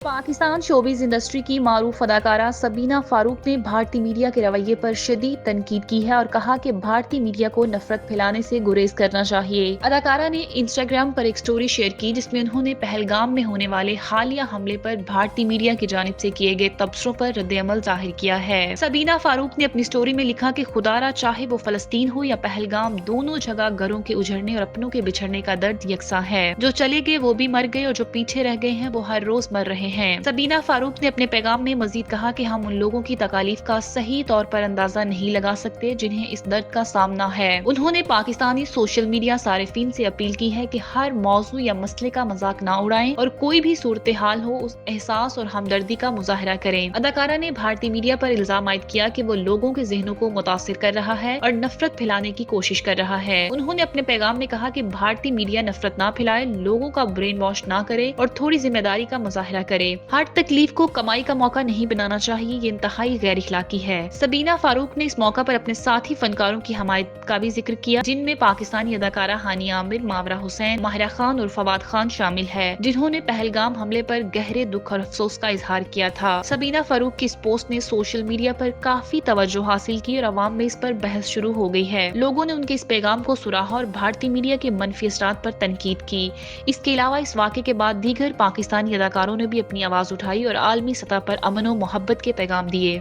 Pakistan showbiz industry की मारूफ अदाकारा सबीना फारूक ने भारतीय मीडिया के रवैये पर शदीद तनकीद की है और कहा कि भारतीय मीडिया को नफरत फैलाने से गुरेज करना चाहिए। अदाकारा ने इंस्टाग्राम पर एक स्टोरी शेयर की जिसमें उन्होंने पहलगाम में होने वाले हालिया हमले पर भारतीय मीडिया की जानिब से किए गए तबसरों पर रद्द-ए-अमल जाहिर किया है। सबीना फारूक ने अपनी स्टोरी में लिखा कि खुदारा चाहे वो फलस्तीन हो या पहलगाम, दोनों जगह घरों के उजड़ने और अपनों के बिछड़ने का दर्द यकसा है। जो चले गए वो भी मर गए और जो पीछे रह गए हैं वो हर रोज मर रहे हैं। सबीना फारूक ने अपने पैगाम में मजीद कहा कि हम उन लोगों की तकालीफ का सही तौर पर अंदाजा नहीं लगा सकते जिन्हें इस दर्द का सामना है। उन्होंने पाकिस्तानी सोशल मीडिया सारिफीन से अपील की है कि हर मौजू या मसले का मजाक ना उड़ाएं और कोई भी सूरत हाल हो उस एहसास और हमदर्दी का मुजाहरा करें। अदाकारा ने भारतीय मीडिया पर इल्जाम आयद किया कि वो लोगों के जहनों को मुतासिर कर रहा है और नफरत फैलाने की कोशिश कर रहा है। उन्होंने अपने पैगाम में कहा कि भारतीय मीडिया नफरत ना फैलाए, लोगों का ब्रेन वॉश ना करे और थोड़ी जिम्मेदारी का मुजाहरा करे। हर तकलीफ को कमाई का मौका नहीं बनाना चाहिए, ये इंतहाई गैर इखलाकी है। सबीना फारूक ने इस मौका पर अपने साथी फनकारों की हमायत का भी जिक्र किया जिनमें पाकिस्तानी अदाकारा हानिया आमिर, मावरा हुसैन, माहिरा खान और फवाद खान शामिल है जिन्होंने पहलगाम हमले पर गहरे दुख और अफसोस का इजहार किया था। सबीना फारूक की इस पोस्ट ने सोशल मीडिया पर काफी तवज्जो हासिल की और अवाम में इस पर बहस शुरू हो गई है। लोगों ने उनके इस पैगाम को सुराहा और भारतीय मीडिया के मनफी असरात पर तनकीद की। इसके अलावा इस वाक़े के बाद दीगर पाकिस्तानी अदाकारों ने भी अपनी आवाज उठाई और आलमी सतह पर अमन और मोहब्बत के पैगाम दिए।